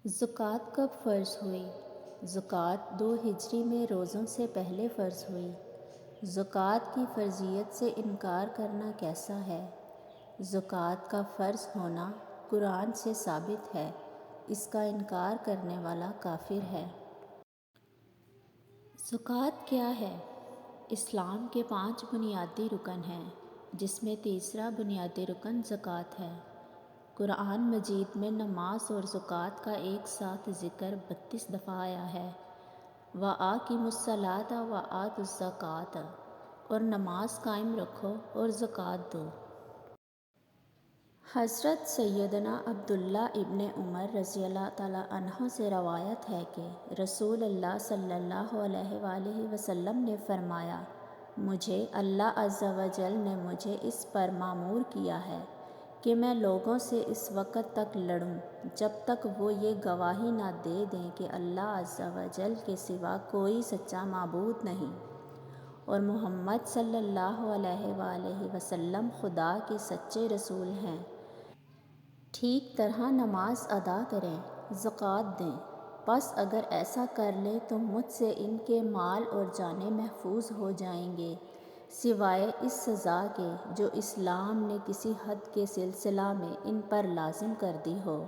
زکوٰۃ کب فرض ہوئی؟ زکوٰۃ 2 ہجری میں روزوں سے پہلے فرض ہوئی۔ زکوٰۃ کی فرضیت سے انکار کرنا کیسا ہے؟ زکوٰۃ کا فرض ہونا قرآن سے ثابت ہے، اس کا انکار کرنے والا کافر ہے۔ زکوٰۃ کیا ہے؟ اسلام کے 5 بنیادی رکن ہیں، جس میں تیسرا بنیادی رکن زکوٰۃ ہے۔ قرآن مجید میں نماز اور زکوٰۃ کا ایک ساتھ ذکر 32 دفعہ آیا ہے۔ وَأَقِیمُوا الصَّلَاةَ وَآتُوا الزَّکَاةَ، اور نماز قائم رکھو اور زکوٰۃ دو۔ حضرت سیدنا عبداللہ ابن عمر رضی اللہ تعالیٰ عنہ سے روایت ہے کہ رسول اللہ صلی اللہ علیہ وآلہ وسلم نے فرمایا، مجھے اللہ عز و جل نے مجھے اس پر مامور کیا ہے کہ میں لوگوں سے اس وقت تک لڑوں جب تک وہ یہ گواہی نہ دے دیں کہ اللہ عز و جل کے سوا کوئی سچا معبود نہیں، اور محمد صلی اللہ علیہ وآلہ وسلم خدا کے سچے رسول ہیں۔ ٹھیک طرح نماز ادا کریں، زکوٰۃ دیں، پس اگر ایسا کر لیں تو مجھ سے ان کے مال اور جانیں محفوظ ہو جائیں گے، سوائے اس سزا کے جو اسلام نے کسی حد کے سلسلہ میں ان پر لازم کر دی ہو۔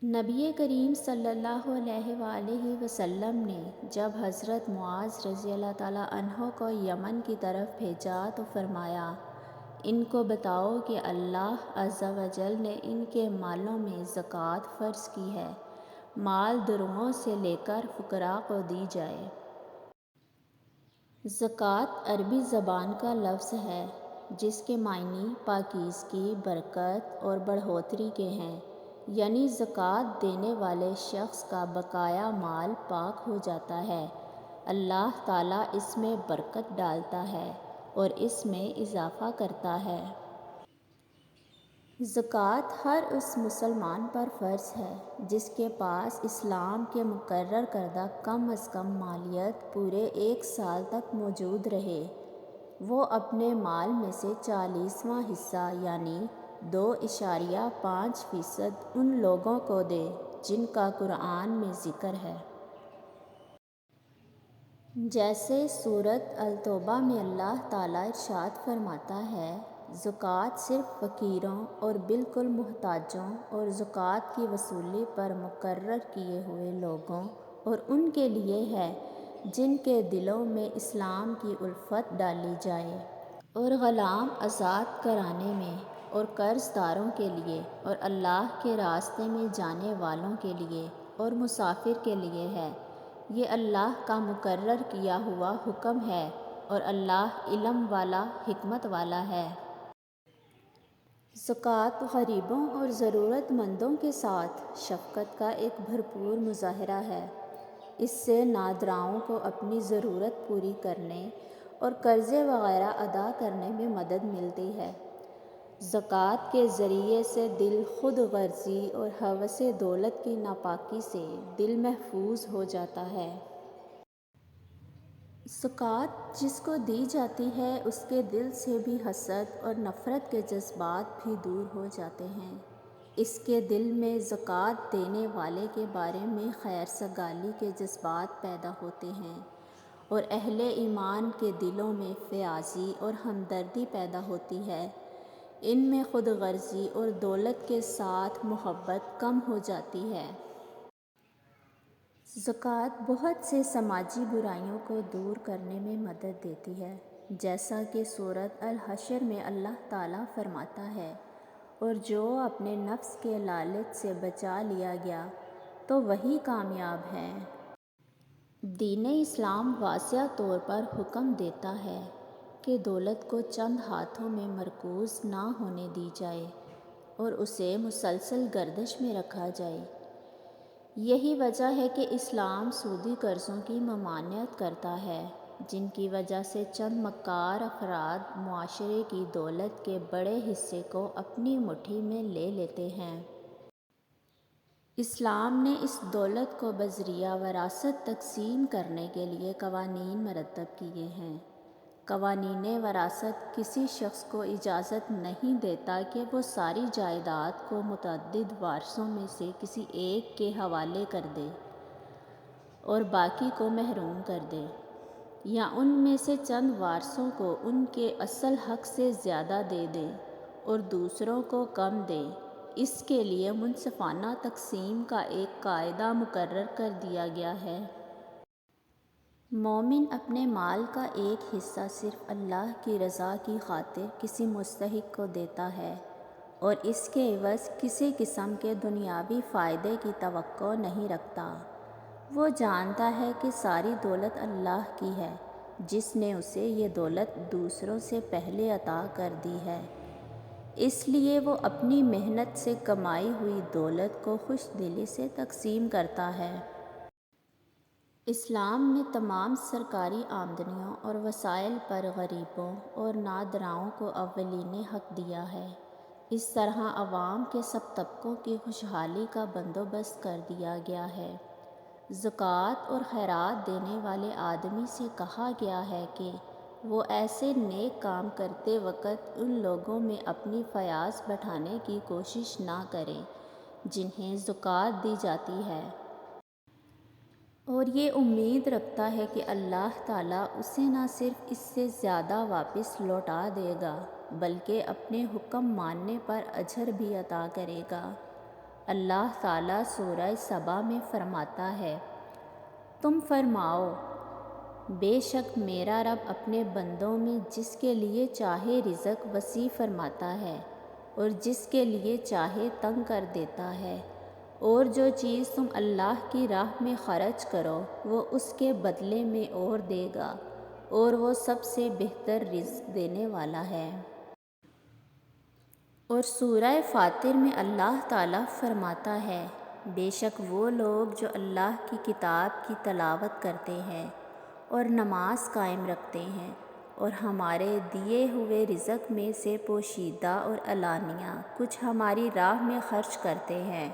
نبی کریم صلی اللہ علیہ وآلہ وسلم نے جب حضرت معاذ رضی اللہ تعالیٰ عنہ کو یمن کی طرف بھیجا تو فرمایا، ان کو بتاؤ کہ اللہ عز و جل نے ان کے مالوں میں زکوٰۃ فرض کی ہے، مال دروہوں سے لے کر فقراء کو دی جائے۔ زکوٰۃ عربی زبان کا لفظ ہے جس کے معنی پاکیزگی، برکت اور بڑھوتری کے ہیں، یعنی زکوٰۃ دینے والے شخص کا بقایا مال پاک ہو جاتا ہے، اللہ تعالیٰ اس میں برکت ڈالتا ہے اور اس میں اضافہ کرتا ہے۔ زکوٰۃ ہر اس مسلمان پر فرض ہے جس کے پاس اسلام کے مقرر کردہ کم از کم مالیت پورے 1 سال تک موجود رہے۔ وہ اپنے مال میں سے 40واں حصہ یعنی 2.5% ان لوگوں کو دے جن کا قرآن میں ذکر ہے۔ جیسے سورۃ التوبہ میں اللہ تعالیٰ ارشاد فرماتا ہے، زکوٰۃ صرف فقیروں اور بالکل محتاجوں اور زکوٰۃ کی وصولی پر مقرر کیے ہوئے لوگوں اور ان کے لیے ہے جن کے دلوں میں اسلام کی الفت ڈالی جائے، اور غلام آزاد کرانے میں، اور قرض داروں کے لیے، اور اللہ کے راستے میں جانے والوں کے لیے، اور مسافر کے لیے ہے۔ یہ اللہ کا مقرر کیا ہوا حکم ہے اور اللہ علم والا، حکمت والا ہے۔ زکوٰۃ غریبوں اور ضرورت مندوں کے ساتھ شفقت کا ایک بھرپور مظاہرہ ہے۔ اس سے نادراؤں کو اپنی ضرورت پوری کرنے اور قرضے وغیرہ ادا کرنے میں مدد ملتی ہے۔ زکوٰۃ کے ذریعے سے دل خود غرضی اور ہوس دولت کی ناپاکی سے دل محفوظ ہو جاتا ہے۔ زکوٰۃ جس کو دی جاتی ہے اس کے دل سے بھی حسد اور نفرت کے جذبات بھی دور ہو جاتے ہیں۔ اس کے دل میں زکوٰۃ دینے والے کے بارے میں خیر سگالی کے جذبات پیدا ہوتے ہیں، اور اہل ایمان کے دلوں میں فیاضی اور ہمدردی پیدا ہوتی ہے۔ ان میں خود غرضی اور دولت کے ساتھ محبت کم ہو جاتی ہے۔ زکوٰۃ بہت سے سماجی برائیوں کو دور کرنے میں مدد دیتی ہے، جیسا کہ سورۃ الحشر میں اللہ تعالیٰ فرماتا ہے، اور جو اپنے نفس کے لالچ سے بچا لیا گیا تو وہی کامیاب ہے۔ دین اسلام واضح طور پر حکم دیتا ہے کہ دولت کو چند ہاتھوں میں مرکوز نہ ہونے دی جائے اور اسے مسلسل گردش میں رکھا جائے۔ یہی وجہ ہے کہ اسلام سودی قرضوں کی ممانعت کرتا ہے، جن کی وجہ سے چند مکار افراد معاشرے کی دولت کے بڑے حصے کو اپنی مٹھی میں لے لیتے ہیں۔ اسلام نے اس دولت کو بذریعہ وراثت تقسیم کرنے کے لیے قوانین مرتب کیے ہیں۔ قوانین وراثت کسی شخص کو اجازت نہیں دیتا کہ وہ ساری جائیداد کو متعدد وارثوں میں سے کسی ایک کے حوالے کر دے اور باقی کو محروم کر دے، یا ان میں سے چند وارثوں کو ان کے اصل حق سے زیادہ دے دے اور دوسروں کو کم دے۔ اس کے لیے منصفانہ تقسیم کا ایک قاعدہ مقرر کر دیا گیا ہے۔ مومن اپنے مال کا ایک حصہ صرف اللہ کی رضا کی خاطر کسی مستحق کو دیتا ہے اور اس کے عوض کسی قسم کے دنیاوی فائدے کی توقع نہیں رکھتا۔ وہ جانتا ہے کہ ساری دولت اللہ کی ہے، جس نے اسے یہ دولت دوسروں سے پہلے عطا کر دی ہے، اس لیے وہ اپنی محنت سے کمائی ہوئی دولت کو خوش دلی سے تقسیم کرتا ہے۔ اسلام نے تمام سرکاری آمدنیوں اور وسائل پر غریبوں اور نادراؤں کو اولین حق دیا ہے۔ اس طرح عوام کے سب طبقوں کی خوشحالی کا بندوبست کر دیا گیا ہے۔ زکوٰۃ اور خیرات دینے والے آدمی سے کہا گیا ہے کہ وہ ایسے نیک کام کرتے وقت ان لوگوں میں اپنی فیاض بٹھانے کی کوشش نہ کرے جنہیں زکوٰۃ دی جاتی ہے، اور یہ امید رکھتا ہے کہ اللہ تعالیٰ اسے نہ صرف اس سے زیادہ واپس لوٹا دے گا بلکہ اپنے حکم ماننے پر اجر بھی عطا کرے گا۔ اللہ تعالیٰ سورہ سبا میں فرماتا ہے، تم فرماؤ، بے شک میرا رب اپنے بندوں میں جس کے لیے چاہے رزق وسیع فرماتا ہے اور جس کے لیے چاہے تنگ کر دیتا ہے، اور جو چیز تم اللہ کی راہ میں خرچ کرو وہ اس کے بدلے میں اور دے گا، اور وہ سب سے بہتر رزق دینے والا ہے۔ اور سورہ فاطر میں اللہ تعالیٰ فرماتا ہے، بے شک وہ لوگ جو اللہ کی کتاب کی تلاوت کرتے ہیں اور نماز قائم رکھتے ہیں اور ہمارے دیے ہوئے رزق میں سے پوشیدہ اور علانیہ کچھ ہماری راہ میں خرچ کرتے ہیں،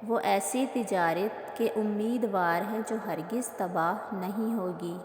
وہ ایسی تجارت کے امیدوار ہیں جو ہرگز تباہ نہیں ہوگی۔